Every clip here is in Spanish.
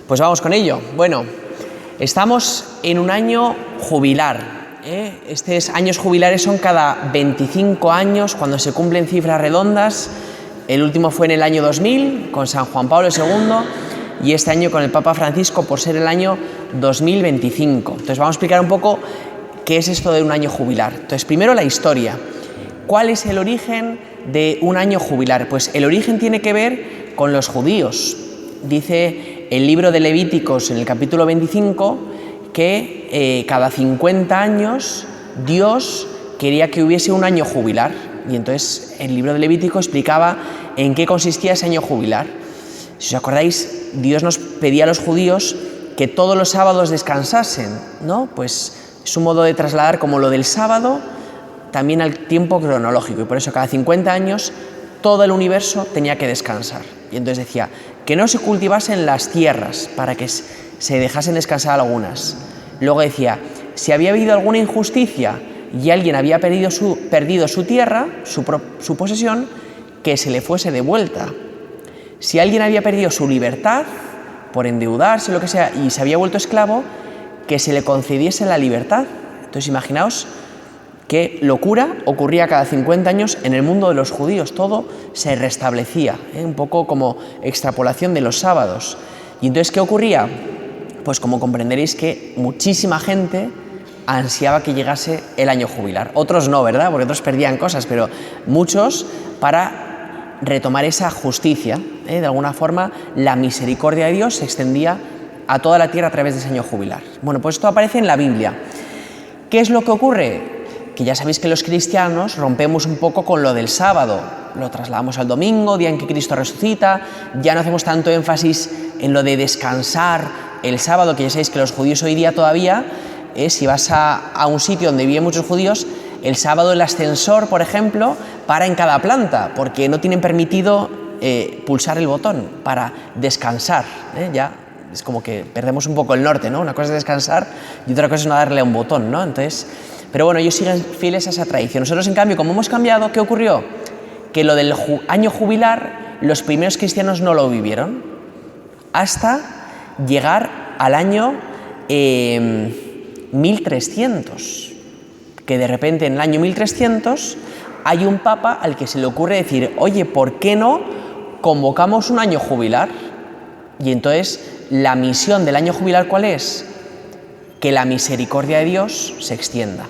Pues vamos con ello. Bueno, estamos en un año jubilar. Estos años jubilares son cada 25 años cuando se cumplen cifras redondas. El último fue en el año 2000 con San Juan Pablo II y este año con el Papa Francisco por ser el año 2025. Entonces vamos a explicar un poco qué es esto de un año jubilar. Entonces primero la historia. ¿Cuál es el origen de un año jubilar? Pues el origen tiene que ver con los judíos. Dice el libro de Levíticos en el capítulo 25 que cada 50 años Dios quería que hubiese un año jubilar. Y entonces el libro de Levítico explicaba en qué consistía ese año jubilar. Si os acordáis, Dios nos pedía a los judíos que todos los sábados descansasen, ¿no? Pues es un modo de trasladar como lo del sábado también al tiempo cronológico. Y por eso cada 50 años todo el universo tenía que descansar. Y entonces decía que no se cultivasen las tierras para que se dejasen descansar algunas. Luego decía, si había habido alguna injusticia y alguien había perdido su tierra, su posesión, que se le fuese de vuelta. Si alguien había perdido su libertad por endeudarse, lo que sea, y se había vuelto esclavo, que se le concediese la libertad. Entonces imaginaos qué locura ocurría cada 50 años en el mundo de los judíos. Todo se restablecía, un poco como extrapolación de los sábados. Y entonces, ¿qué ocurría? Pues como comprenderéis que muchísima gente ansiaba que llegase el año jubilar. Otros no, ¿verdad? Porque otros perdían cosas, pero muchos para retomar esa justicia. De alguna forma, la misericordia de Dios se extendía a toda la tierra a través de ese año jubilar. Bueno, pues esto aparece en la Biblia. ¿Qué es lo que ocurre? Que ya sabéis que los cristianos rompemos un poco con lo del sábado, lo trasladamos al domingo, día en que Cristo resucita, ya no hacemos tanto énfasis en lo de descansar el sábado, que ya sabéis que los judíos hoy día todavía, si vas a un sitio donde viven muchos judíos, el sábado el ascensor, por ejemplo, para en cada planta, porque no tienen permitido pulsar el botón para descansar, ya es como que perdemos un poco el norte, ¿no? Una cosa es descansar y otra cosa es no darle a un botón, ¿no? Entonces, pero bueno, ellos siguen fieles a esa tradición. Nosotros, en cambio, como hemos cambiado, ¿qué ocurrió? Que lo del año jubilar, los primeros cristianos no lo vivieron hasta llegar al año 1300, que de repente en el año 1300 hay un papa al que se le ocurre decir, oye, ¿por qué no convocamos un año jubilar? Y entonces la misión del año jubilar, ¿cuál es? Que la misericordia de Dios se extienda,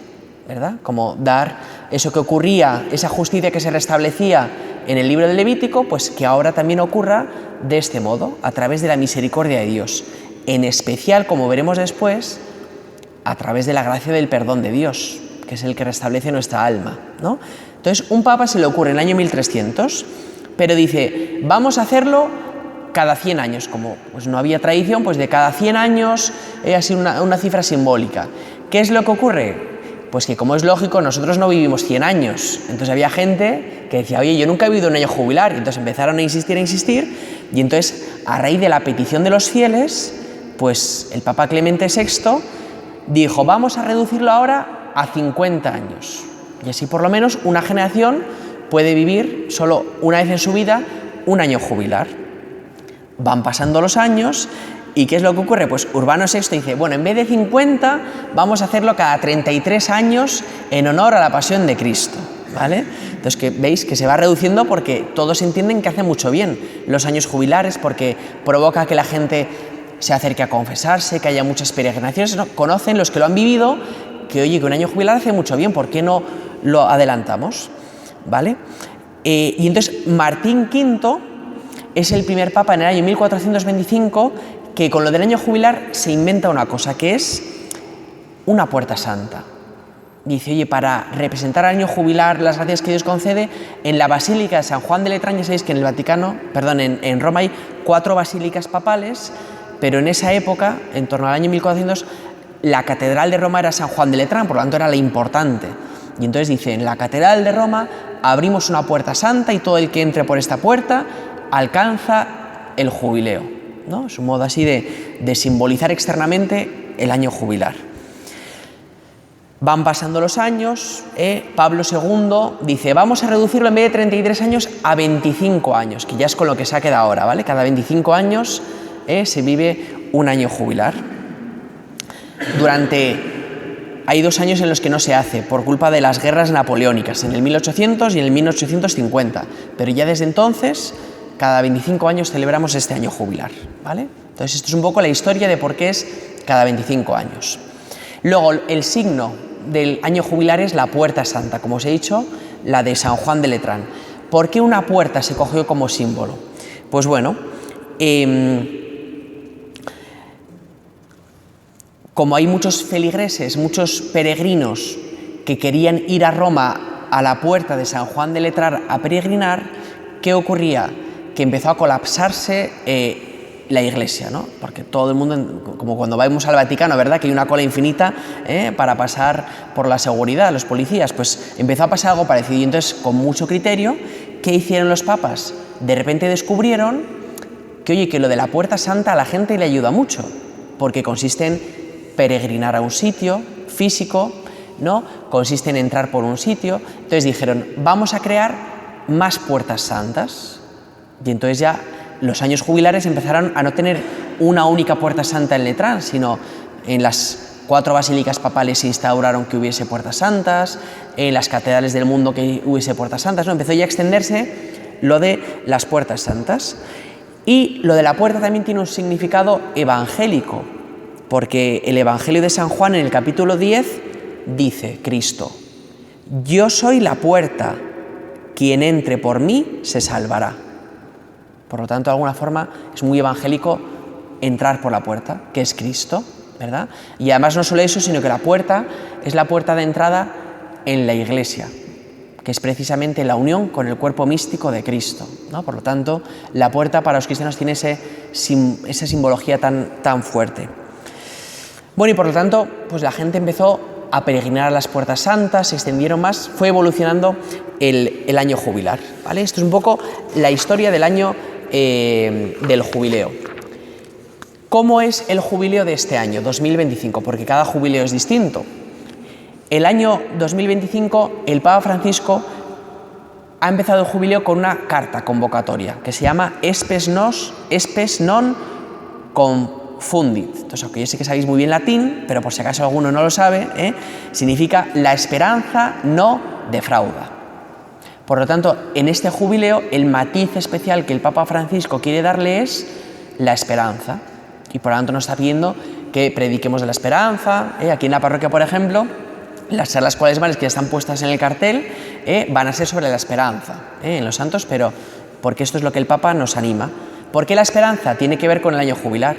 ¿verdad? Como dar eso que ocurría, esa justicia que se restablecía en el libro del Levítico, pues que ahora también ocurra de este modo, a través de la misericordia de Dios. En especial, como veremos después, a través de la gracia del perdón de Dios, que es el que restablece nuestra alma, ¿no? Entonces, un papa se le ocurre en el año 1300, pero dice, vamos a hacerlo cada 100 años, como pues no había tradición, pues de cada 100 años así una cifra simbólica. ¿Qué es lo que ocurre? Pues que, como es lógico, nosotros no vivimos 100 años. Entonces había gente que decía, oye, yo nunca he vivido un año jubilar. Y entonces empezaron a insistir. Y entonces, a raíz de la petición de los fieles, pues el Papa Clemente VI dijo, vamos a reducirlo ahora a 50 años. Y así por lo menos una generación puede vivir solo una vez en su vida un año jubilar. Van pasando los años y ¿qué es lo que ocurre? Pues Urbano VI dice, bueno, en vez de 50 vamos a hacerlo cada 33 años en honor a la pasión de Cristo, ¿vale? Entonces, que veis que se va reduciendo porque todos entienden que hace mucho bien los años jubilares, porque provoca que la gente se acerque a confesarse, que haya muchas peregrinaciones, ¿no? Conocen los que lo han vivido que, oye, que un año jubilar hace mucho bien, ¿por qué no lo adelantamos? ¿Vale? Y entonces Martín V es el primer papa en el año 1425 que con lo del año jubilar se inventa una cosa, que es una puerta santa. Dice, oye, para representar al año jubilar las gracias que Dios concede, en la Basílica de San Juan de Letrán, ya sabéis que en Roma hay 4 basílicas papales, pero en esa época, en torno al año 1400, la Catedral de Roma era San Juan de Letrán, por lo tanto era la importante. Y entonces dice, en la Catedral de Roma abrimos una puerta santa y todo el que entre por esta puerta alcanza el jubileo, ¿no? Es un modo así de simbolizar externamente el año jubilar. Van pasando los años, Pablo II dice, vamos a reducirlo en vez de 33 años a 25 años, que ya es con lo que se ha quedado ahora, ¿vale? Cada 25 años se vive un año jubilar. Hay 2 años en los que no se hace, por culpa de las guerras napoleónicas, en el 1800 y en el 1850, pero ya desde entonces, cada 25 años celebramos este año jubilar, ¿vale? Entonces, esto es un poco la historia de por qué es cada 25 años. Luego, el signo del año jubilar es la puerta santa, como os he dicho, la de San Juan de Letrán. ¿Por qué una puerta se cogió como símbolo? Pues bueno, como hay muchos feligreses, muchos peregrinos que querían ir a Roma a la puerta de San Juan de Letrán a peregrinar, ¿qué ocurría? Que empezó a colapsarse la iglesia, ¿no? Porque todo el mundo, como cuando vamos al Vaticano, ¿verdad?, que hay una cola infinita para pasar por la seguridad, los policías, pues empezó a pasar algo parecido. Y entonces, con mucho criterio, ¿qué hicieron los papas? De repente descubrieron que, oye, que lo de la puerta santa a la gente le ayuda mucho, porque consiste en peregrinar a un sitio físico, ¿no? Consiste en entrar por un sitio. Entonces dijeron, vamos a crear más puertas santas. Y entonces ya los años jubilares empezaron a no tener una única puerta santa en Letrán, sino en las 4 basílicas papales se instauraron que hubiese puertas santas, en las catedrales del mundo que hubiese puertas santas, ¿no? Empezó ya a extenderse lo de las puertas santas. Y lo de la puerta también tiene un significado evangélico, porque el Evangelio de San Juan en el capítulo 10 dice Cristo, yo soy la puerta, quien entre por mí se salvará. Por lo tanto, de alguna forma es muy evangélico entrar por la puerta, que es Cristo, ¿verdad? Y además no solo eso, sino que la puerta es la puerta de entrada en la Iglesia, que es precisamente la unión con el cuerpo místico de Cristo, ¿no? Por lo tanto, la puerta para los cristianos tiene esa simbología tan fuerte. Bueno, y por lo tanto, pues la gente empezó a peregrinar a las puertas santas, se extendieron más, fue evolucionando el año jubilar, ¿vale? Esto es un poco la historia del año del jubileo. ¿Cómo es el jubileo de este año, 2025? Porque cada jubileo es distinto. El año 2025, el Papa Francisco ha empezado el jubileo con una carta convocatoria que se llama Spes non confundit. Entonces, aunque yo sé que sabéis muy bien latín, pero por si acaso alguno no lo sabe, significa la esperanza no defrauda. Por lo tanto, en este jubileo, el matiz especial que el Papa Francisco quiere darle es la esperanza. Y por lo tanto nos está pidiendo que prediquemos de la esperanza. Aquí en la parroquia, por ejemplo, las charlas cuaresmales que ya están puestas en el cartel van a ser sobre la esperanza en los santos, pero porque esto es lo que el Papa nos anima. ¿Por qué la esperanza? Tiene que ver con el año jubilar,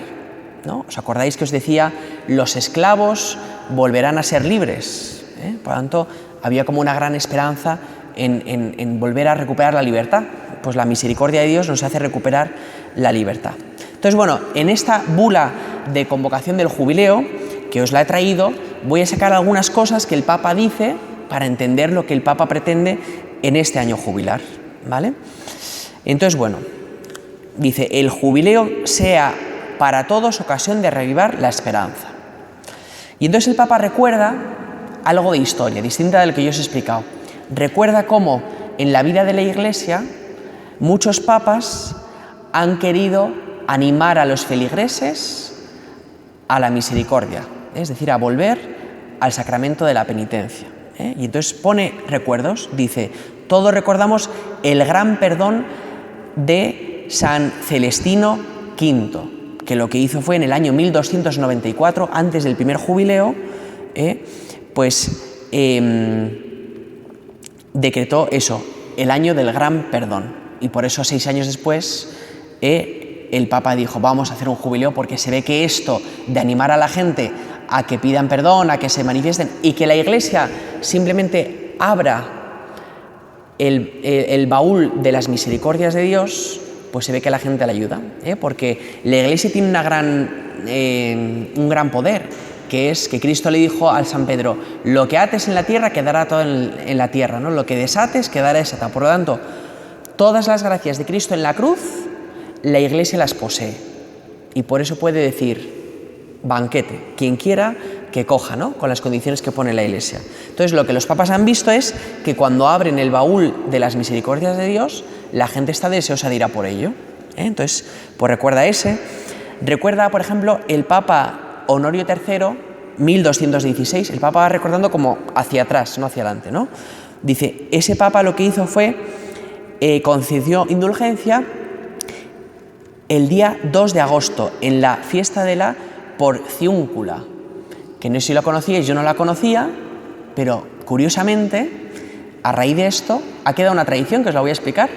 ¿no? ¿Os acordáis que os decía, los esclavos volverán a ser libres? Por lo tanto, había como una gran esperanza en volver a recuperar la libertad. Pues la misericordia de Dios nos hace recuperar la libertad. Entonces, bueno, en esta bula de convocación del jubileo, que os la he traído, voy a sacar algunas cosas que el Papa dice para entender lo que el Papa pretende en este año jubilar, ¿vale? Entonces, bueno, dice, el jubileo sea para todos ocasión de reavivar la esperanza. Y entonces el Papa recuerda algo de historia, distinta de lo que yo os he explicado. Recuerda cómo en la vida de la Iglesia muchos papas han querido animar a los feligreses a la misericordia, es decir, a volver al sacramento de la penitencia. Y entonces pone recuerdos, dice, todos recordamos el gran perdón de San Celestino V, que lo que hizo fue en el año 1294, antes del primer jubileo, decretó eso, el año del gran perdón. Y por eso 6 años después el Papa dijo, vamos a hacer un jubileo, porque se ve que esto de animar a la gente a que pidan perdón, a que se manifiesten y que la Iglesia simplemente abra el baúl de las misericordias de Dios, pues se ve que la gente la ayuda, porque la Iglesia tiene un gran poder, que es que Cristo le dijo al San Pedro, lo que ates en la tierra quedará todo en la tierra, ¿no? Lo que desates quedará desatado. Por lo tanto, todas las gracias de Cristo en la cruz, la Iglesia las posee, y por eso puede decir banquete, quien quiera que coja, ¿no? Con las condiciones que pone la Iglesia. Entonces, lo que los papas han visto es que cuando abren el baúl de las misericordias de Dios, la gente está deseosa de ir a por ello. Entonces, pues recuerda ese. Recuerda, por ejemplo, el Papa Honorio III, 1216, el Papa va recordando como hacia atrás, no hacia adelante, ¿no? Dice, ese Papa lo que hizo fue concedió indulgencia el día 2 de agosto, en la fiesta de la Porciúncula, que no sé si lo conocíais, yo no la conocía, pero curiosamente, a raíz de esto, ha quedado una tradición que os la voy a explicar,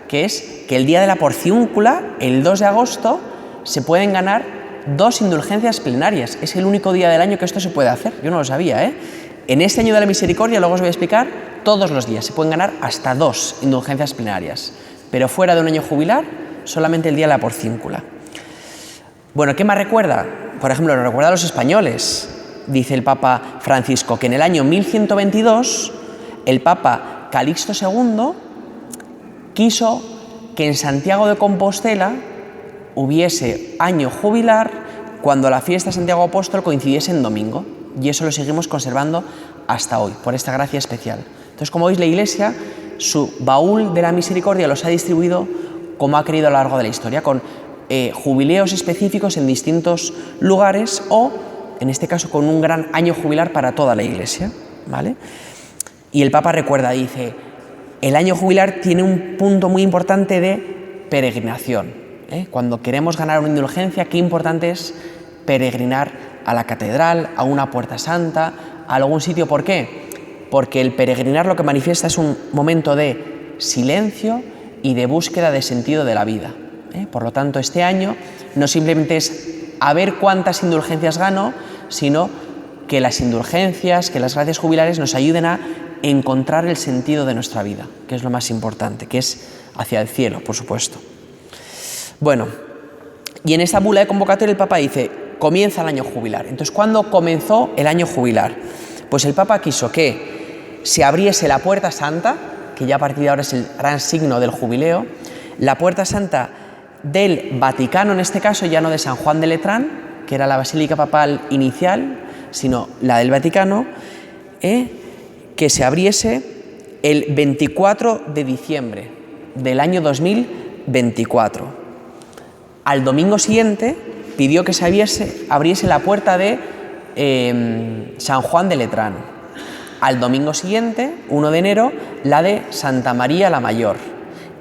que es que el día de la Porciúncula, el 2 de agosto, se pueden ganar 2 indulgencias plenarias. Es el único día del año que esto se puede hacer, yo no lo sabía, ¿eh? En este año de la misericordia, luego os voy a explicar, todos los días se pueden ganar hasta 2 indulgencias plenarias, pero fuera de un año jubilar, solamente el día de la Porciúncula. Bueno, ¿qué más recuerda? Por ejemplo, lo recuerda a los españoles. Dice el Papa Francisco que en el año 1122 el Papa Calixto II quiso que en Santiago de Compostela hubiese año jubilar cuando la fiesta de Santiago Apóstol coincidiese en domingo, y eso lo seguimos conservando hasta hoy, por esta gracia especial. Entonces, como veis, la Iglesia, su baúl de la misericordia los ha distribuido como ha querido a lo largo de la historia, con jubileos específicos en distintos lugares o, en este caso, con un gran año jubilar para toda la Iglesia, ¿vale? Y el Papa recuerda, dice, el año jubilar tiene un punto muy importante de peregrinación, ¿eh? Cuando queremos ganar una indulgencia, qué importante es peregrinar a la catedral, a una puerta santa, a algún sitio. ¿Por qué? Porque el peregrinar lo que manifiesta es un momento de silencio y de búsqueda de sentido de la vida, ¿eh? Por lo tanto, este año no simplemente es a ver cuántas indulgencias gano, sino que las indulgencias, que las gracias jubilares nos ayuden a encontrar el sentido de nuestra vida, que es lo más importante, que es hacia el cielo, por supuesto. Bueno, y en esta bula de convocatoria el Papa dice, comienza el año jubilar. Entonces, ¿cuándo comenzó el año jubilar? Pues el Papa quiso que se abriese la Puerta Santa, que ya a partir de ahora es el gran signo del jubileo, la Puerta Santa del Vaticano, en este caso ya no de San Juan de Letrán, que era la basílica papal inicial, sino la del Vaticano, que se abriese el 24 de diciembre del año 2024. Al domingo siguiente pidió que se abriese la puerta de San Juan de Letrán. Al domingo siguiente, 1 de enero, la de Santa María la Mayor.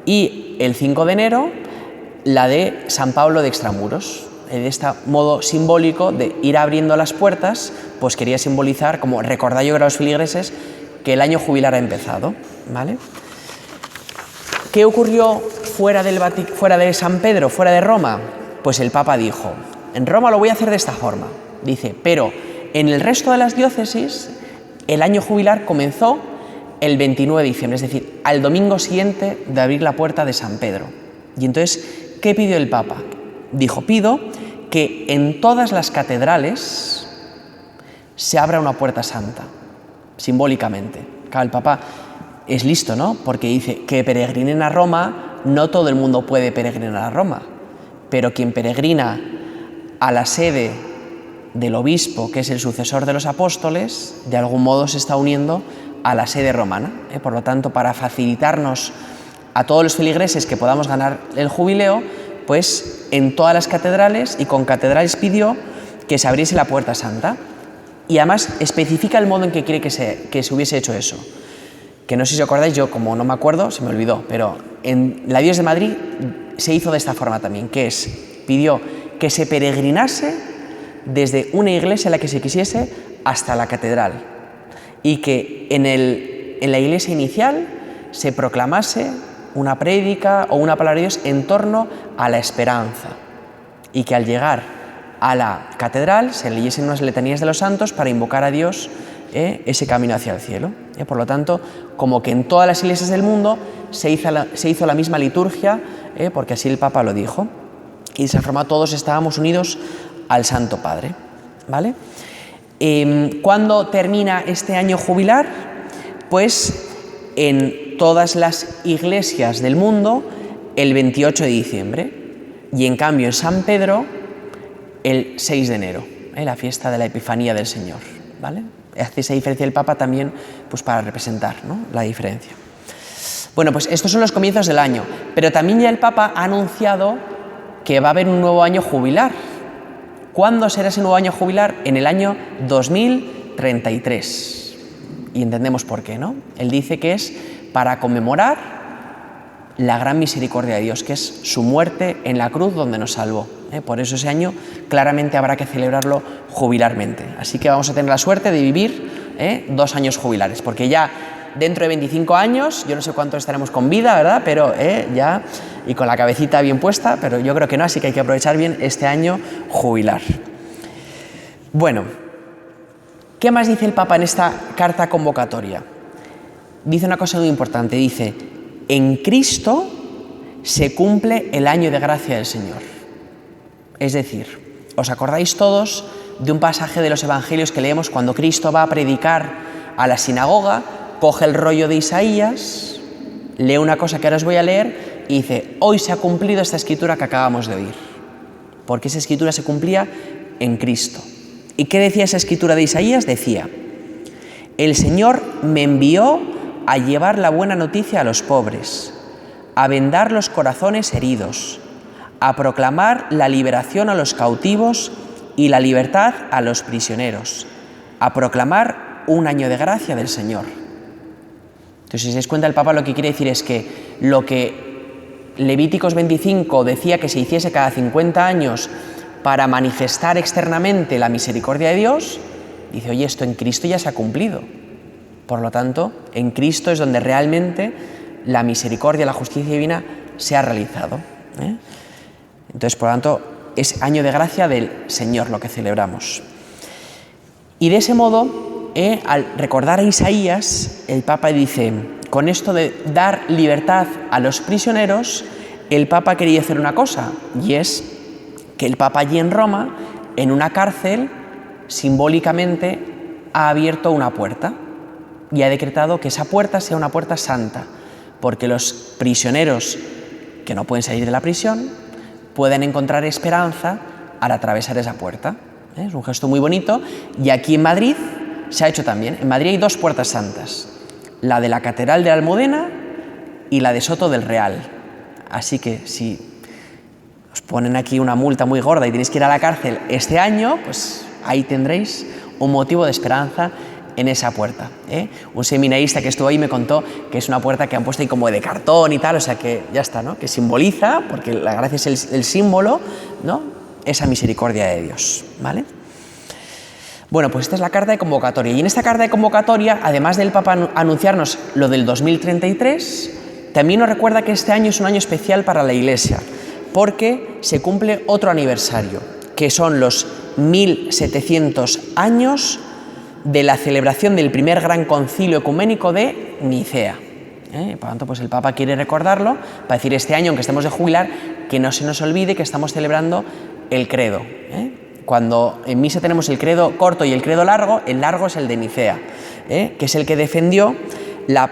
Y el 5 de enero, la de San Pablo de Extramuros. De este modo simbólico de ir abriendo las puertas, pues quería simbolizar, como recordayo a los feligreses, que el año jubilar ha empezado, ¿vale? ¿Qué ocurrió fuera de San Pedro, fuera de Roma? Pues el Papa dijo, en Roma lo voy a hacer de esta forma. Dice, pero en el resto de las diócesis, el año jubilar comenzó el 29 de diciembre, es decir, al domingo siguiente de abrir la puerta de San Pedro. Y entonces, ¿qué pidió el Papa? Dijo, pido que en todas las catedrales se abra una puerta santa, simbólicamente. Claro, el Papa es listo, ¿no? Porque dice que peregrinen a Roma, no todo el mundo puede peregrinar a Roma, pero quien peregrina a la sede del obispo, que es el sucesor de los apóstoles, de algún modo se está uniendo a la sede romana. Por lo tanto, para facilitarnos a todos los feligreses que podamos ganar el jubileo, pues en todas las catedrales y con catedrales pidió que se abriese la Puerta Santa. Y además especifica el modo en que quiere que se hubiese hecho eso. Que no sé si os acordáis, yo como no me acuerdo, se me olvidó, pero en la Diócesis de Madrid se hizo de esta forma también, que es, pidió que se peregrinase desde una iglesia en la que se quisiese hasta la catedral y que en la iglesia inicial se proclamase una prédica o una palabra de Dios en torno a la esperanza y que al llegar a la catedral se leyesen unas letanías de los santos para invocar a Dios ese camino hacia el cielo. Por lo tanto, como que en todas las iglesias del mundo se hizo la misma liturgia, porque así el Papa lo dijo, y de esa forma todos estábamos unidos al Santo Padre, ¿vale? ¿Cuándo termina este año jubilar? Pues en todas las iglesias del mundo el 28 de diciembre y en cambio en San Pedro el 6 de enero, la fiesta de la Epifanía del Señor, ¿vale? Hace esa diferencia el Papa también pues para representar, ¿no?, la diferencia. Bueno, pues estos son los comienzos del año, pero también ya el Papa ha anunciado que va a haber un nuevo año jubilar. ¿Cuándo será ese nuevo año jubilar? En el año 2033. Y entendemos por qué, ¿no? Él dice que es para conmemorar la gran misericordia de Dios, que es su muerte en la cruz donde nos salvó. Por eso ese año claramente habrá que celebrarlo jubilarmente. Así que vamos a tener la suerte de vivir 2 años jubilares, porque ya dentro de 25 años, yo no sé cuánto estaremos con vida, ¿verdad? Pero ya, y con la cabecita bien puesta, pero yo creo que no, así que hay que aprovechar bien este año jubilar. Bueno, ¿qué más dice el Papa en esta carta convocatoria? Dice una cosa muy importante, dice: en Cristo se cumple el año de gracia del Señor. Es decir, ¿os acordáis todos de un pasaje de los Evangelios que leemos cuando Cristo va a predicar a la sinagoga? Coge el rollo de Isaías, lee una cosa que ahora os voy a leer y dice: hoy se ha cumplido esta escritura que acabamos de oír. Porque esa escritura se cumplía en Cristo. ¿Y qué decía esa escritura de Isaías? Decía: el Señor me envió a llevar la buena noticia a los pobres, a vendar los corazones heridos, a proclamar la liberación a los cautivos y la libertad a los prisioneros, a proclamar un año de gracia del Señor. Entonces, si os dais cuenta, el Papa lo que quiere decir es que lo que Levíticos 25 decía que se hiciese cada 50 años para manifestar externamente la misericordia de Dios, dice: oye, esto en Cristo ya se ha cumplido. Por lo tanto, en Cristo es donde realmente la misericordia, la justicia divina se ha realizado. Entonces, por lo tanto, es año de gracia del Señor lo que celebramos. Y de ese modo, al recordar a Isaías, el Papa dice, con esto de dar libertad a los prisioneros, el Papa quería hacer una cosa, y es que el Papa allí en Roma, en una cárcel, simbólicamente ha abierto una puerta y ha decretado que esa puerta sea una puerta santa, porque los prisioneros que no pueden salir de la prisión pueden encontrar esperanza al atravesar esa puerta. Es un gesto muy bonito, y aquí en Madrid se ha hecho también. En Madrid hay 2 puertas santas, la de la Catedral de la Almudena y la de Soto del Real. Así que si os ponen aquí una multa muy gorda y tenéis que ir a la cárcel este año, pues ahí tendréis un motivo de esperanza en esa puerta. Un seminarista que estuvo ahí me contó que es una puerta que han puesto ahí como de cartón y tal, o sea que ya está, ¿no? Que simboliza, porque la gracia es el símbolo, ¿no? Esa misericordia de Dios, ¿vale? Bueno, pues esta es la carta de convocatoria. Y en esta carta de convocatoria, además del Papa anunciarnos lo del 2033, también nos recuerda que este año es un año especial para la Iglesia, porque se cumple otro aniversario, que son los 1700 años de la celebración del primer gran concilio ecuménico de Nicea. Por lo tanto, pues el Papa quiere recordarlo para decir este año, aunque estemos de jubilar, que no se nos olvide que estamos celebrando el credo. Cuando en misa tenemos el credo corto y el credo largo, el largo es el de Nicea, que es el que defendió la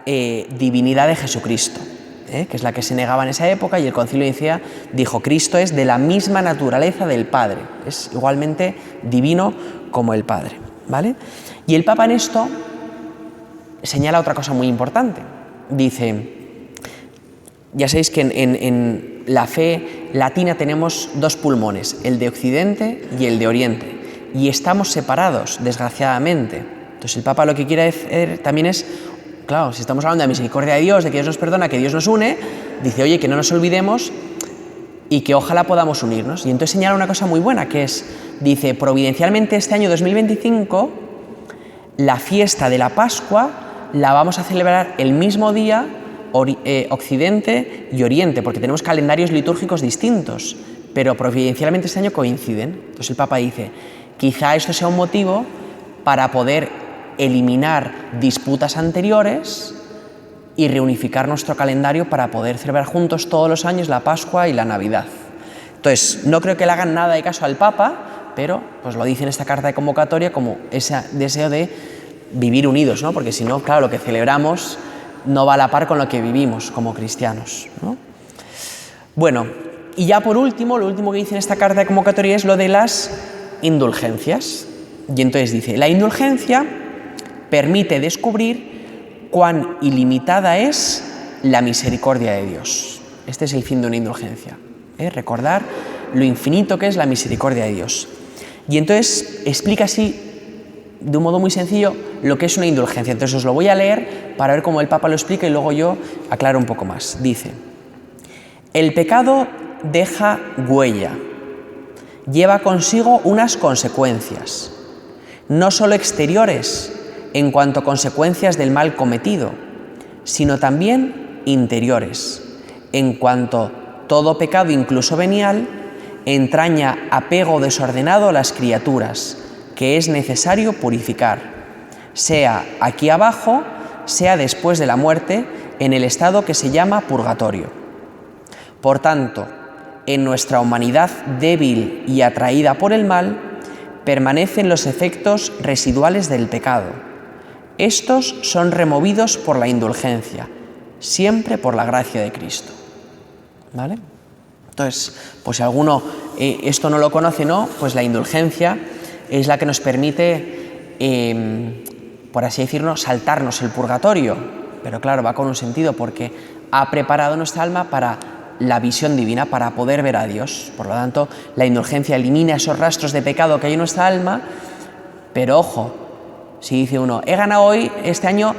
divinidad de Jesucristo, que es la que se negaba en esa época, y el concilio de Nicea dijo: Cristo es de la misma naturaleza del Padre, es igualmente divino como el Padre, ¿vale? Y el Papa en esto señala otra cosa muy importante. Dice, ya sabéis que en la fe latina tenemos 2 pulmones, el de Occidente y el de Oriente, y estamos separados, desgraciadamente. Entonces el Papa lo que quiere decir también es, claro, si estamos hablando de la misericordia de Dios, de que Dios nos perdona, que Dios nos une, dice, oye, que no nos olvidemos y que ojalá podamos unirnos. Y entonces señala una cosa muy buena, que es, dice, providencialmente este año 2025, la fiesta de la Pascua la vamos a celebrar el mismo día Occidente y Oriente, porque tenemos calendarios litúrgicos distintos, pero providencialmente este año coinciden. Entonces el Papa dice, quizá esto sea un motivo para poder eliminar disputas anteriores y reunificar nuestro calendario para poder celebrar juntos todos los años la Pascua y la Navidad. Entonces, no creo que le hagan nada de caso al Papa, pero pues lo dice en esta carta de convocatoria como ese deseo de vivir unidos, ¿no? Porque si no, claro, lo que celebramos no va a la par con lo que vivimos como cristianos, ¿no? Bueno, y ya por último, lo último que dice en esta carta de convocatoria es lo de las indulgencias. Y entonces dice, la indulgencia permite descubrir cuán ilimitada es la misericordia de Dios. Este es el fin de una indulgencia, recordar lo infinito que es la misericordia de Dios. Y entonces explica así, de un modo muy sencillo, lo que es una indulgencia. Entonces os lo voy a leer para ver cómo el Papa lo explica y luego yo aclaro un poco más. Dice: el pecado deja huella, lleva consigo unas consecuencias, no solo exteriores en cuanto a consecuencias del mal cometido, sino también interiores, en cuanto todo pecado, incluso venial, entraña apego desordenado a las criaturas, que es necesario purificar, sea aquí abajo, sea después de la muerte, en el estado que se llama purgatorio. Por tanto, en nuestra humanidad débil y atraída por el mal, permanecen los efectos residuales del pecado. Estos son removidos por la indulgencia, siempre por la gracia de Cristo. ¿Vale? Entonces, pues si alguno esto no lo conoce, ¿no? Pues la indulgencia es la que nos permite, por así decirlo, saltarnos el purgatorio. Pero claro, va con un sentido, porque ha preparado nuestra alma para la visión divina, para poder ver a Dios. Por lo tanto, la indulgencia elimina esos rastros de pecado que hay en nuestra alma, pero ojo, si dice uno, he ganado hoy, este año,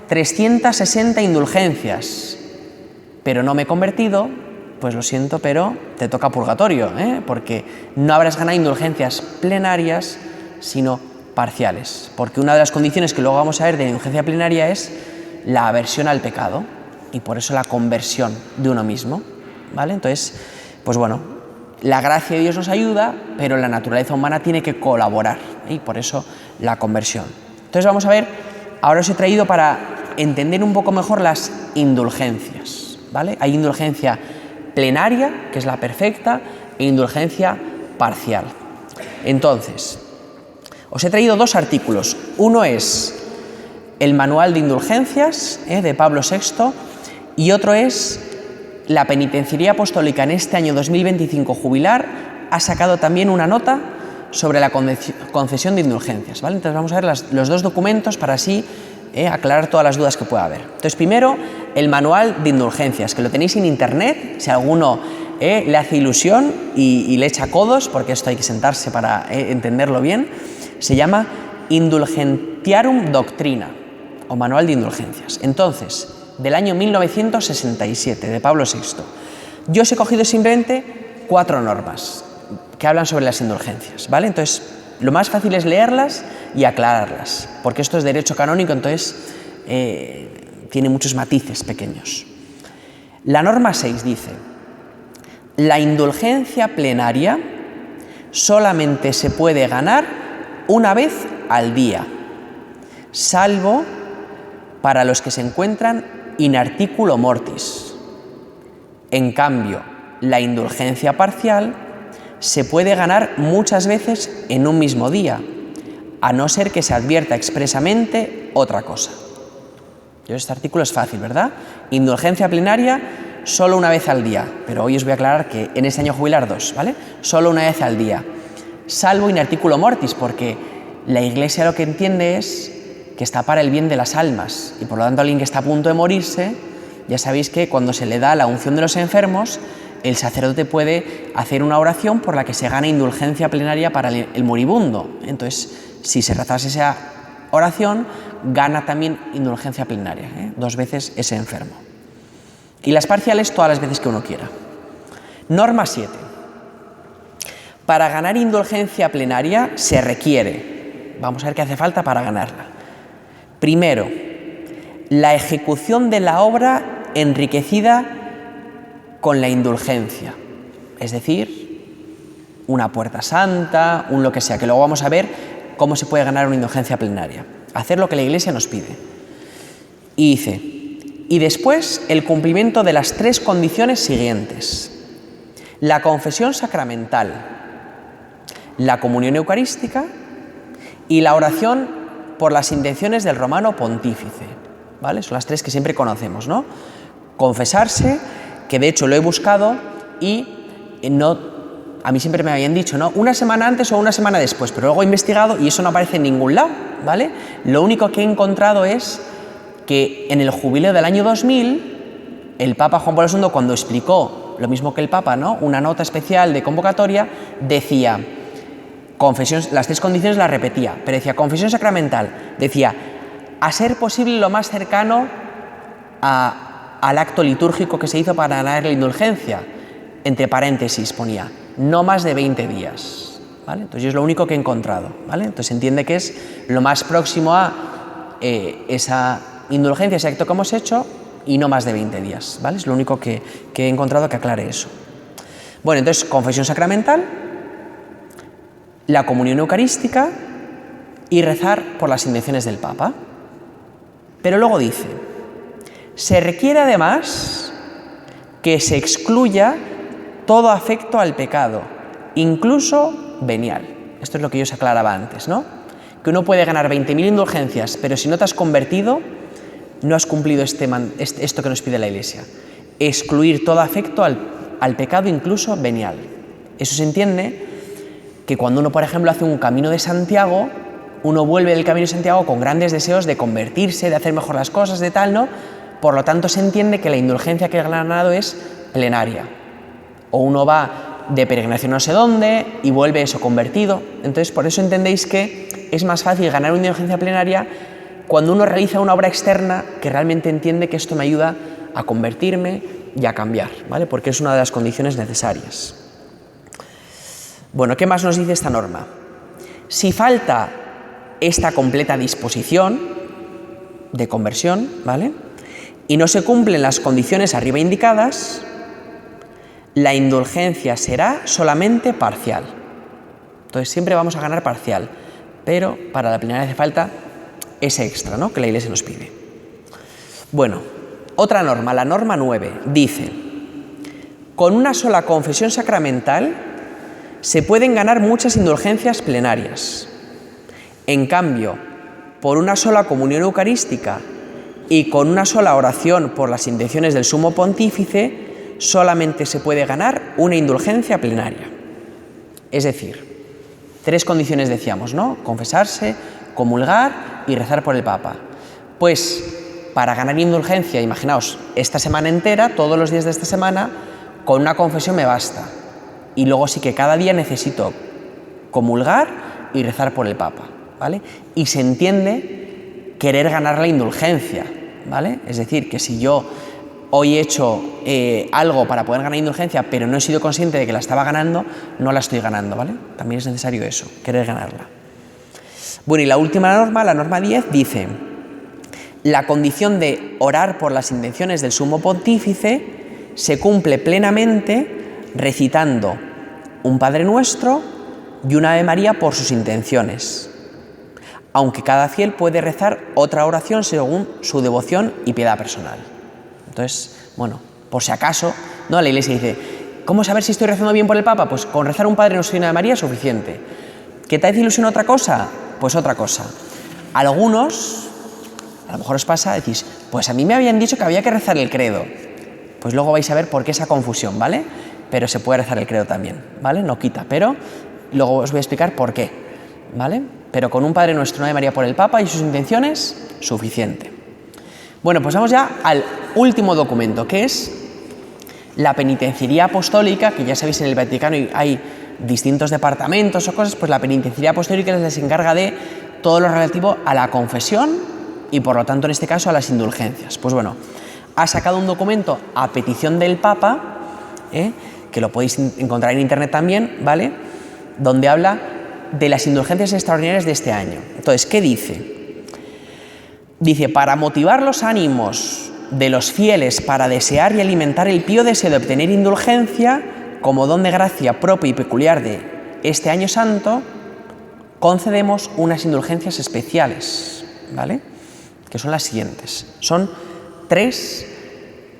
360 indulgencias, pero no me he convertido, pues lo siento, pero te toca purgatorio, porque no habrás ganado indulgencias plenarias, sino parciales. Porque una de las condiciones que luego vamos a ver de la indulgencia plenaria es la aversión al pecado, y por eso la conversión de uno mismo, ¿vale? Entonces, pues bueno, la gracia de Dios nos ayuda, pero la naturaleza humana tiene que colaborar, y por eso la conversión. Entonces vamos a ver, ahora os he traído para entender un poco mejor las indulgencias, ¿vale? Hay indulgencia plenaria, que es la perfecta, e indulgencia parcial. Entonces, os he traído dos artículos. Uno es el Manual de Indulgencias, de Pablo VI, y otro es la Penitenciaría Apostólica en este año 2025 jubilar, ha sacado también una nota sobre la concesión de indulgencias, ¿vale? Entonces vamos a ver los dos documentos para así aclarar todas las dudas que pueda haber. Entonces, primero, el Manual de Indulgencias, que lo tenéis en internet, si a alguno le hace ilusión y le echa codos, porque esto hay que sentarse para entenderlo bien, se llama Indulgentiarum Doctrina, o Manual de Indulgencias. Entonces, del año 1967, de Pablo VI. Yo os he cogido simplemente 4 normas que hablan sobre las indulgencias, ¿vale? Entonces, lo más fácil es leerlas y aclararlas, porque esto es derecho canónico, entonces tiene muchos matices pequeños. La norma 6 dice: la indulgencia plenaria solamente se puede ganar una vez al día, salvo para los que se encuentran in articulo mortis. En cambio, la indulgencia parcial se puede ganar muchas veces en un mismo día, a no ser que se advierta expresamente otra cosa. Este artículo es fácil, ¿verdad? Indulgencia plenaria solo una vez al día, pero hoy os voy a aclarar que en este año jubilar 2, ¿vale? Solo una vez al día, salvo in articulo mortis, porque la Iglesia lo que entiende es que está para el bien de las almas, y por lo tanto alguien que está a punto de morirse, ya sabéis que cuando se le da la unción de los enfermos, el sacerdote puede hacer una oración por la que se gane indulgencia plenaria para el moribundo. Entonces, si se rezase esa oración, gana también indulgencia plenaria, 2 veces ese enfermo. Y las parciales todas las veces que uno quiera. Norma 7. Para ganar indulgencia plenaria se requiere, vamos a ver qué hace falta para ganarla. Primero, la ejecución de la obra enriquecida con la indulgencia, es decir, una puerta santa, un lo que sea, que luego vamos a ver cómo se puede ganar una indulgencia plenaria. Hacer lo que la Iglesia nos pide. Y dice, y después el cumplimiento de las 3 condiciones siguientes: la confesión sacramental, la comunión eucarística y la oración por las intenciones del romano pontífice, ¿vale? Son las 3 que siempre conocemos, ¿no? Confesarse, que de hecho lo he buscado y no, a mí siempre me habían dicho, ¿no?, una semana antes o una semana después, pero luego he investigado y eso no aparece en ningún lado, ¿vale? Lo único que he encontrado es que en el jubileo del año 2000, el Papa Juan Pablo II, cuando explicó lo mismo que el Papa, ¿no? Una nota especial de convocatoria, decía, confesión, las 3 condiciones las repetía, pero decía, confesión sacramental, decía, a ser posible lo más cercano al acto litúrgico que se hizo para ganar la indulgencia, entre paréntesis ponía, no más de 20 días, ¿vale? Entonces es lo único que he encontrado, ¿vale? Entonces se entiende que es lo más próximo a esa indulgencia, ese acto que hemos hecho, y no más de 20 días, ¿vale? Es lo único que he encontrado que aclare eso. Bueno, entonces, confesión sacramental, la comunión eucarística y rezar por las intenciones del Papa. Pero luego dice, se requiere además que se excluya todo afecto al pecado, incluso venial. Esto es lo que yo os aclaraba antes, ¿no? Que uno puede ganar 20.000 indulgencias, pero si no te has convertido, no has cumplido esto que nos pide la Iglesia. Excluir todo afecto al pecado, incluso venial. Eso se entiende que cuando uno, por ejemplo, hace un camino de Santiago, uno vuelve del camino de Santiago con grandes deseos de convertirse, de hacer mejor las cosas, de tal, ¿no? Por lo tanto, se entiende que la indulgencia que ha ganado es plenaria. O uno va de peregrinación no sé dónde y vuelve eso convertido. Entonces, por eso entendéis que es más fácil ganar una indulgencia plenaria cuando uno realiza una obra externa que realmente entiende que esto me ayuda a convertirme y a cambiar, ¿vale? Porque es una de las condiciones necesarias. Bueno, ¿qué más nos dice esta norma? Si falta esta completa disposición de conversión, ¿vale?, y no se cumplen las condiciones arriba indicadas, la indulgencia será solamente parcial. Entonces siempre vamos a ganar parcial, pero para la plenaria hace falta ese extra, ¿no?, que la Iglesia nos pide. Bueno, otra norma, la norma 9, dice, con una sola confesión sacramental se pueden ganar muchas indulgencias plenarias. En cambio, por una sola comunión eucarística y con una sola oración por las intenciones del sumo pontífice, solamente se puede ganar una indulgencia plenaria. Es decir, 3 condiciones decíamos, ¿no? Confesarse, comulgar y rezar por el Papa. Pues para ganar indulgencia, imaginaos, esta semana entera, todos los días de esta semana, con una confesión me basta. Y luego sí que cada día necesito comulgar y rezar por el Papa, ¿vale? Y se entiende querer ganar la indulgencia, ¿vale? Es decir, que si yo hoy he hecho algo para poder ganar indulgencia, pero no he sido consciente de que la estaba ganando, no la estoy ganando, ¿vale? También es necesario eso, querer ganarla. Bueno, y la última norma, la norma 10, dice, la condición de orar por las intenciones del sumo pontífice se cumple plenamente recitando un Padre Nuestro y una Ave María por sus intenciones, aunque cada fiel puede rezar otra oración según su devoción y piedad personal. Entonces, bueno, por si acaso, ¿no?, la Iglesia dice, ¿cómo saber si estoy rezando bien por el Papa? Pues con rezar un Padre Nuestro y una Ave María es suficiente. ¿Qué te hace ilusión otra cosa? Pues otra cosa. Algunos, a lo mejor os pasa, decís, pues a mí me habían dicho que había que rezar el credo. Pues luego vais a ver por qué esa confusión, ¿vale? Pero se puede rezar el credo también, ¿vale? No quita, pero luego os voy a explicar por qué, ¿vale? Pero con un Padre Nuestro, una Ave María por el Papa y sus intenciones, suficiente. Bueno, pues vamos ya al último documento, que es la penitenciaría apostólica, que ya sabéis en el Vaticano hay distintos departamentos o cosas, pues la penitenciaría apostólica les encarga de todo lo relativo a la confesión y por lo tanto en este caso a las indulgencias. Pues bueno, ha sacado un documento a petición del Papa, que lo podéis encontrar en internet también, ¿vale?, donde habla de las indulgencias extraordinarias de este año. Entonces, ¿qué dice? Dice, para motivar los ánimos de los fieles para desear y alimentar el pío deseo de obtener indulgencia como don de gracia propio y peculiar de este año santo, concedemos unas indulgencias especiales, ¿vale?, que son las siguientes. Son 3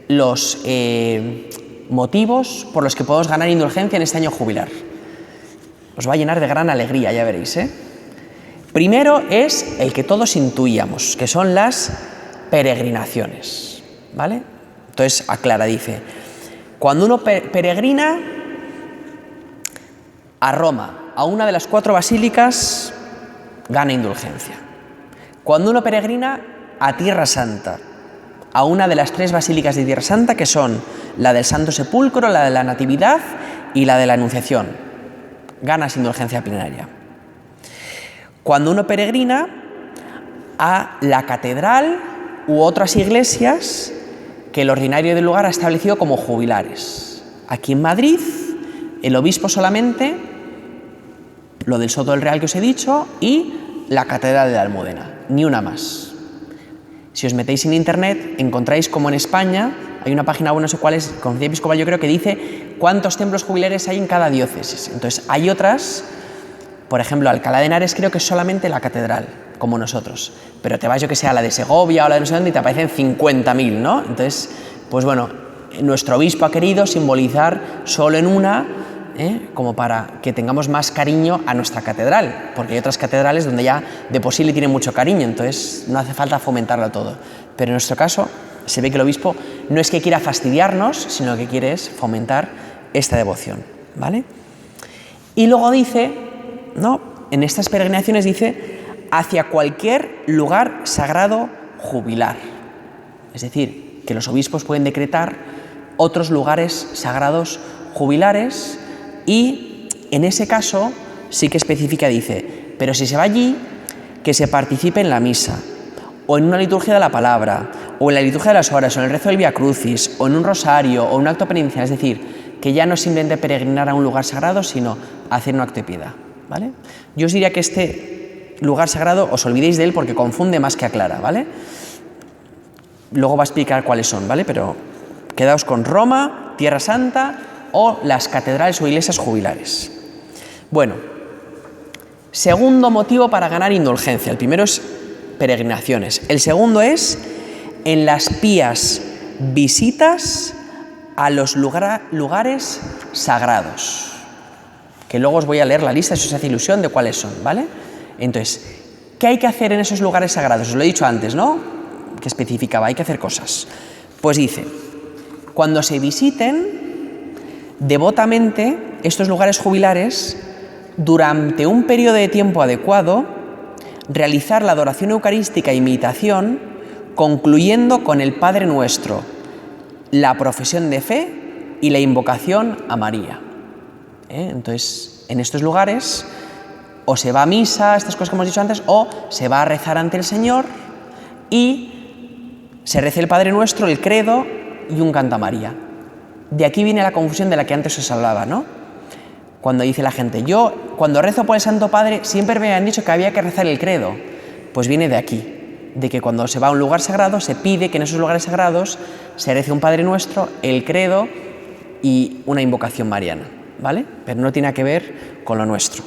los motivos por los que podemos ganar indulgencia en este año jubilar. Os va a llenar de gran alegría, ya veréis, ¿eh? Primero es el que todos intuíamos, que son las peregrinaciones, ¿vale? Entonces aclara, dice, cuando uno peregrina a Roma, a una de las 4 basílicas, gana indulgencia. Cuando uno peregrina a Tierra Santa, a una de las 3 basílicas de Tierra Santa, que son la del Santo Sepulcro, la de la Natividad y la de la Anunciación. Ganas indulgencia plenaria. Cuando uno peregrina a la catedral u otras iglesias que el ordinario del lugar ha establecido como jubilares. Aquí en Madrid, el obispo solamente, lo del Soto del Real que os he dicho, y la catedral de la Almudena, ni una más. Si os metéis en internet, encontráis como en España hay una página, no sé cuál es, Conferencia Episcopal yo creo, que dice cuántos templos jubilares hay en cada diócesis. Entonces hay otras, por ejemplo, Alcalá de Henares creo que es solamente la catedral, como nosotros, pero te vas, yo que sé, a la de Segovia o la de no sé dónde y te aparecen 50.000, ¿no? Entonces, pues bueno, nuestro obispo ha querido simbolizar solo en una, como para que tengamos más cariño a nuestra catedral, porque hay otras catedrales donde ya de por sí le tienen mucho cariño, entonces no hace falta fomentarlo todo. Pero en nuestro caso se ve que el obispo no es que quiera fastidiarnos, sino que quiere es fomentar esta devoción, ¿vale? Y luego dice, ¿no?, en estas peregrinaciones dice, hacia cualquier lugar sagrado jubilar. Es decir, que los obispos pueden decretar otros lugares sagrados jubilares y en ese caso sí que especifica, dice, pero si se va allí, que se participe en la misa, o en una liturgia de la palabra, o en la liturgia de las horas, o en el rezo del Vía Crucis, o en un rosario, o en un acto penitencial. Es decir, que ya no es simplemente peregrinar a un lugar sagrado, sino hacer un acto de piedad, ¿vale? Yo os diría que este lugar sagrado os olvidéis de él porque confunde más que aclara, ¿vale? Luego va a explicar cuáles son, ¿vale? Pero quedaos con Roma, Tierra Santa o las catedrales o iglesias jubilares. Bueno, segundo motivo para ganar indulgencia. El primero es peregrinaciones. El segundo es en las pías visitas a los lugares sagrados. Que luego os voy a leer la lista si os hace ilusión de cuáles son, ¿vale? Entonces, ¿qué hay que hacer en esos lugares sagrados? Os lo he dicho antes, ¿no? Que especificaba, hay que hacer cosas. Pues dice, cuando se visiten devotamente estos lugares jubilares, durante un periodo de tiempo adecuado, realizar la adoración eucarística e imitación, concluyendo con el Padre Nuestro, la profesión de fe y la invocación a María. Entonces, en estos lugares, o se va a misa, estas cosas que hemos dicho antes, o se va a rezar ante el Señor y se reza el Padre Nuestro, el Credo y un canto a María. De aquí viene la confusión de la que antes os hablaba, ¿no? Cuando dice la gente, yo cuando rezo por el Santo Padre siempre me han dicho que había que rezar el Credo. Pues viene de aquí, de que cuando se va a un lugar sagrado se pide que en esos lugares sagrados se rece un Padre Nuestro, el Credo y una invocación mariana, ¿vale? Pero no tiene que ver con lo nuestro.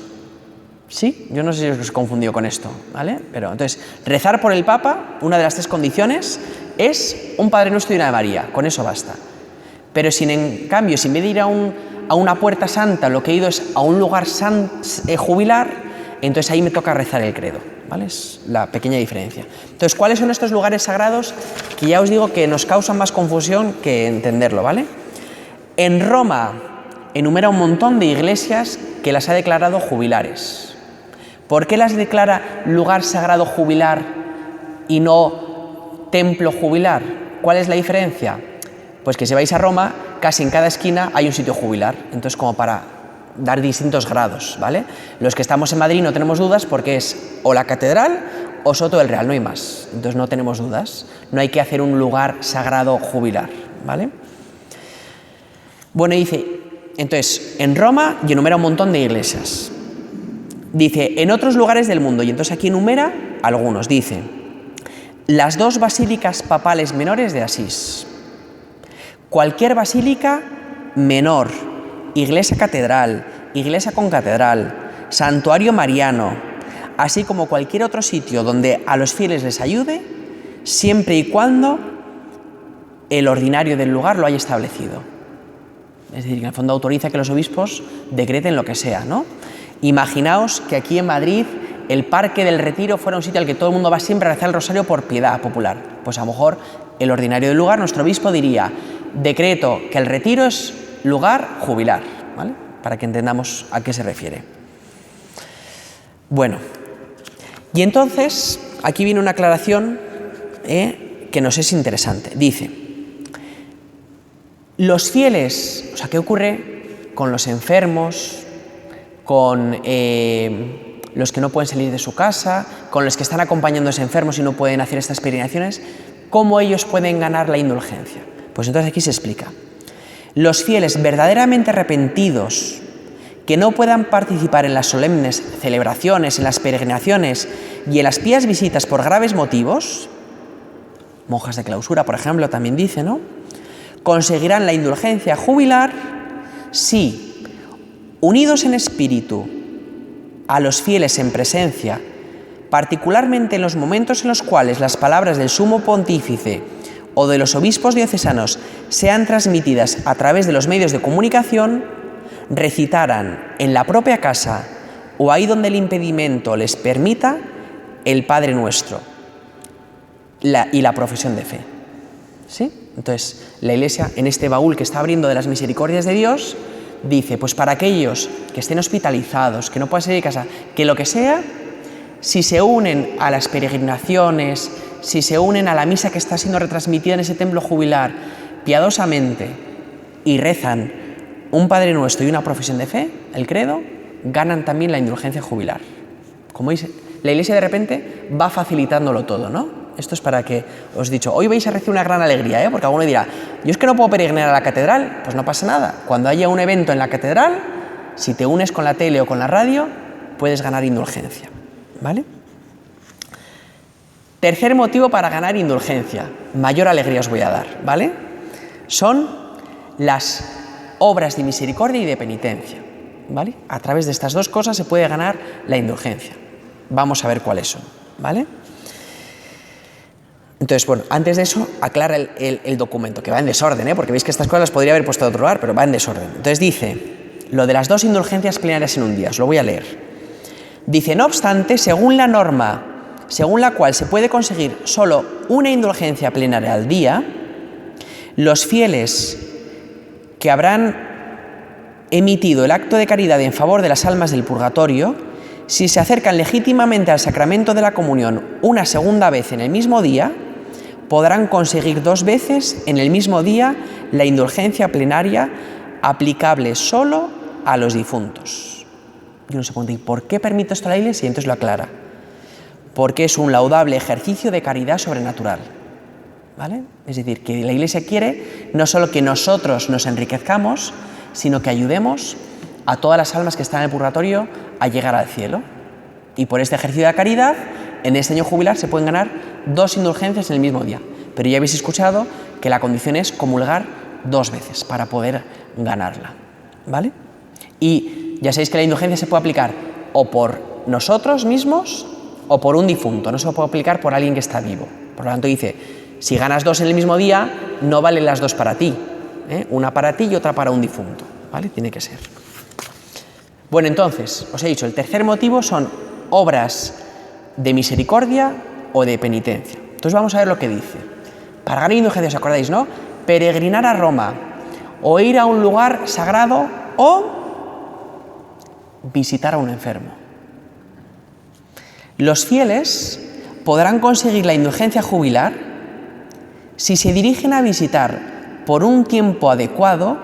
¿Sí? Yo no sé si os confundió con esto, ¿vale? Pero entonces, rezar por el Papa, una de las tres condiciones, es un Padre Nuestro y una de María, con eso basta. Pero si en cambio, si en vez de ir a una puerta santa, lo que he ido es a un lugar jubilar, entonces ahí me toca rezar el credo, ¿vale? Es la pequeña diferencia. Entonces, ¿cuáles son estos lugares sagrados? Que ya os digo que nos causan más confusión que entenderlo, ¿vale? En Roma enumera un montón de iglesias que las ha declarado jubilares. ¿Por qué las declara lugar sagrado jubilar y no templo jubilar? ¿Cuál es la diferencia? Pues que si vais a Roma, casi en cada esquina hay un sitio jubilar, entonces como para dar distintos grados, ¿vale? Los que estamos en Madrid no tenemos dudas porque es o la catedral o Soto del Real, no hay más, entonces no tenemos dudas, no hay que hacer un lugar sagrado jubilar, ¿vale? Bueno, dice, entonces, en Roma y enumera un montón de iglesias. Dice, en otros lugares del mundo, y entonces aquí enumera algunos, dice, las 2 basílicas papales menores de Asís, cualquier basílica menor, iglesia catedral, iglesia concatedral, santuario mariano, así como cualquier otro sitio donde a los fieles les ayude, siempre y cuando el ordinario del lugar lo haya establecido. Es decir, que en el fondo autoriza que los obispos decreten lo que sea, ¿no? Imaginaos que aquí en Madrid el Parque del Retiro fuera un sitio al que todo el mundo va siempre a rezar el rosario por piedad popular. Pues a lo mejor el ordinario del lugar, nuestro obispo, diría, decreto que el Retiro es lugar jubilar, ¿vale? Para que entendamos a qué se refiere. Bueno, y entonces aquí viene una aclaración que nos es interesante. Dice, Los fieles, o sea, ¿qué ocurre con los enfermos, con los que no pueden salir de su casa, con los que están acompañando a los enfermos y no pueden hacer estas peregrinaciones? ¿Cómo ellos pueden ganar la indulgencia? Pues entonces aquí se explica. Los fieles verdaderamente arrepentidos, que no puedan participar en las solemnes celebraciones, en las peregrinaciones y en las pías visitas por graves motivos, monjas de clausura, por ejemplo, también dice, ¿no?, conseguirán la indulgencia jubilar si, unidos en espíritu a los fieles en presencia, particularmente en los momentos en los cuales las palabras del sumo pontífice o de los obispos diocesanos sean transmitidas a través de los medios de comunicación, recitaran en la propia casa o ahí donde el impedimento les permita el Padre Nuestro y la profesión de fe. ¿Sí? Entonces, la Iglesia, en este baúl que está abriendo de las misericordias de Dios, dice, pues para aquellos que estén hospitalizados, que no puedan salir de casa, que lo que sea, si se unen a las peregrinaciones, si se unen a la misa que está siendo retransmitida en ese templo jubilar piadosamente y rezan un Padre Nuestro y una profesión de fe, el credo, ganan también la indulgencia jubilar. Como veis, la Iglesia de repente va facilitándolo todo, ¿no? Esto es para que os he dicho, hoy vais a recibir una gran alegría, porque alguno dirá, yo es que no puedo peregrinar a la catedral. Pues no pasa nada. Cuando haya un evento en la catedral, si te unes con la tele o con la radio, puedes ganar indulgencia, ¿vale? Tercer motivo para ganar indulgencia, mayor alegría os voy a dar, ¿vale? Son las obras de misericordia y de penitencia, ¿vale? A través de estas dos cosas se puede ganar la indulgencia. Vamos a ver cuáles son, ¿vale? Entonces, bueno, antes de eso, aclara el documento, que va en desorden, porque veis que estas cosas las podría haber puesto de otro lugar, pero va en desorden. Entonces dice, lo de las 2 indulgencias plenarias en un día, os lo voy a leer. Dice, no obstante, según la norma, según la cual se puede conseguir solo una indulgencia plenaria al día, los fieles que habrán emitido el acto de caridad en favor de las almas del purgatorio, si se acercan legítimamente al sacramento de la comunión una segunda vez en el mismo día, podrán conseguir 2 veces en el mismo día la indulgencia plenaria aplicable solo a los difuntos. Y uno se pregunta, ¿y por qué permite esto la Iglesia? Y entonces lo aclara. Porque es un laudable ejercicio de caridad sobrenatural, ¿vale? Es decir, que la Iglesia quiere no solo que nosotros nos enriquezcamos, sino que ayudemos a todas las almas que están en el purgatorio a llegar al cielo. Y por este ejercicio de caridad, en este año jubilar se pueden ganar 2 indulgencias en el mismo día. Pero ya habéis escuchado que la condición es comulgar 2 veces para poder ganarla, ¿vale? Y ya sabéis que la indulgencia se puede aplicar o por nosotros mismos o por un difunto, no se puede aplicar por alguien que está vivo. Por lo tanto dice, si ganas 2 en el mismo día, no valen las 2 para ti, una para ti y otra para un difunto, ¿vale? Tiene que ser. Bueno, entonces, os he dicho, el tercer motivo son obras de misericordia o de penitencia. Entonces vamos a ver lo que dice. Para ganar indulgencia, ¿os acordáis, no? Peregrinar a Roma, o ir a un lugar sagrado, o visitar a un enfermo. Los fieles podrán conseguir la indulgencia jubilar si se dirigen a visitar por un tiempo adecuado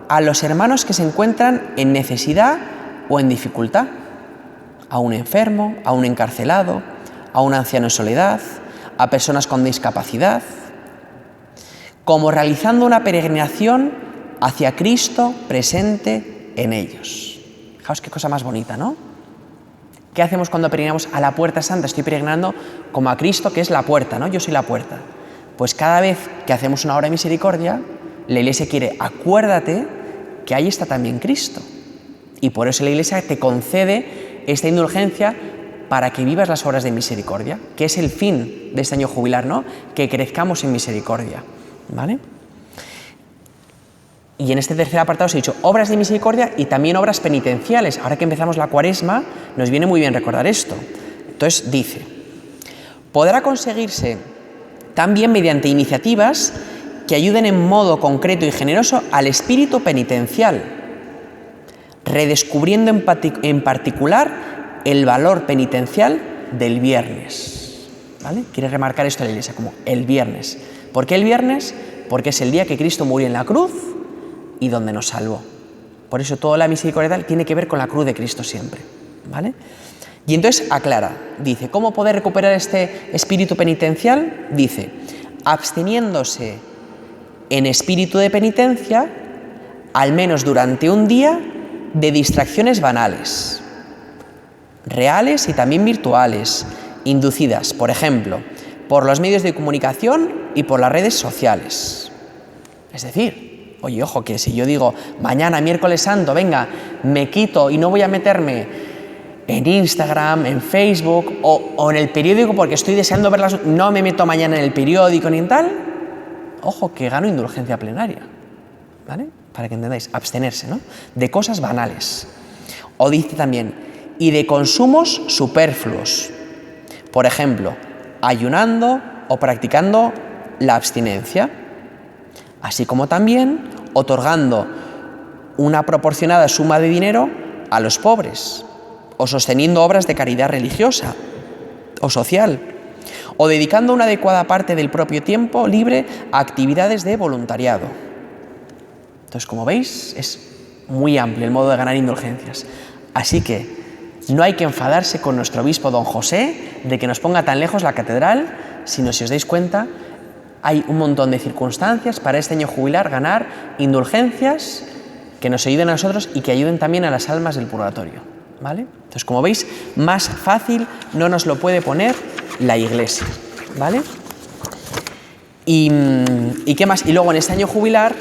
a los hermanos que se encuentran en necesidad o en dificultad, a un enfermo, a un encarcelado, a un anciano en soledad, a personas con discapacidad, como realizando una peregrinación hacia Cristo presente en ellos. Fijaos qué cosa más bonita, ¿no? ¿Qué hacemos cuando peregrinamos a la Puerta Santa? Estoy peregrinando como a Cristo, que es la puerta, ¿no? Yo soy la puerta. Pues cada vez que hacemos una obra de misericordia, la Iglesia quiere, acuérdate que ahí está también Cristo. Y por eso la Iglesia te concede esta indulgencia para que vivas las obras de misericordia, que es el fin de este año jubilar, ¿no? Que crezcamos en misericordia, ¿vale? Y en este tercer apartado os he dicho obras de misericordia y también obras penitenciales. Ahora que empezamos la Cuaresma, nos viene muy bien recordar esto. Entonces dice, podrá conseguirse también mediante iniciativas que ayuden en modo concreto y generoso al espíritu penitencial, redescubriendo en particular el valor penitencial del viernes, ¿vale? Quiere remarcar esto la Iglesia como el viernes. ¿Por qué el viernes? porque es el día que Cristo murió en la cruz y donde nos salvó. Por eso toda la misericordia tiene que ver con la cruz de Cristo siempre, ¿vale? Y entonces aclara, dice, ¿cómo poder recuperar este espíritu penitencial? Dice, absteniéndose en espíritu de penitencia, al menos durante un día, de distracciones banales, reales y también virtuales, inducidas, por ejemplo, por los medios de comunicación y por las redes sociales. Es decir, oye, ojo, que si yo digo, mañana, miércoles santo, venga, me quito y no voy a meterme en Instagram, en Facebook o en el periódico porque estoy deseando verlas, no me meto mañana en el periódico ni en tal, ojo, que gano indulgencia plenaria, ¿vale? Para que entendáis, abstenerse, ¿no? De cosas banales. O dice también, y de consumos superfluos. Por ejemplo, ayunando o practicando la abstinencia, así como también otorgando una proporcionada suma de dinero a los pobres, o sosteniendo obras de caridad religiosa o social, o dedicando una adecuada parte del propio tiempo libre a actividades de voluntariado. Entonces, como veis, es muy amplio el modo de ganar indulgencias. Así que no hay que enfadarse con nuestro obispo don José de que nos ponga tan lejos la catedral, sino, si os dais cuenta, hay un montón de circunstancias para este año jubilar ganar indulgencias que nos ayuden a nosotros y que ayuden también a las almas del purgatorio, ¿vale? Entonces, como veis, más fácil no nos lo puede poner la Iglesia, ¿vale? ¿Y qué más? Y luego en este año jubilar,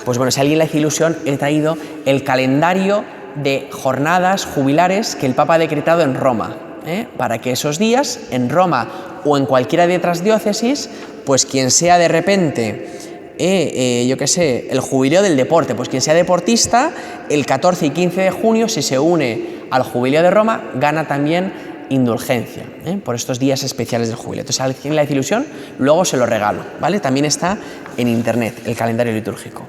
pues bueno, si a alguien le hace ilusión, he traído el calendario de jornadas jubilares que el Papa ha decretado en Roma, para que esos días, en Roma o en cualquiera de otras diócesis, pues quien sea de repente, yo qué sé, el jubileo del deporte, pues quien sea deportista, el 14 y 15 de junio, si se une al jubileo de Roma, gana también indulgencia, por estos días especiales del jubileo. Entonces, a alguien le hace ilusión, luego se lo regalo, ¿vale? También está en internet el calendario litúrgico.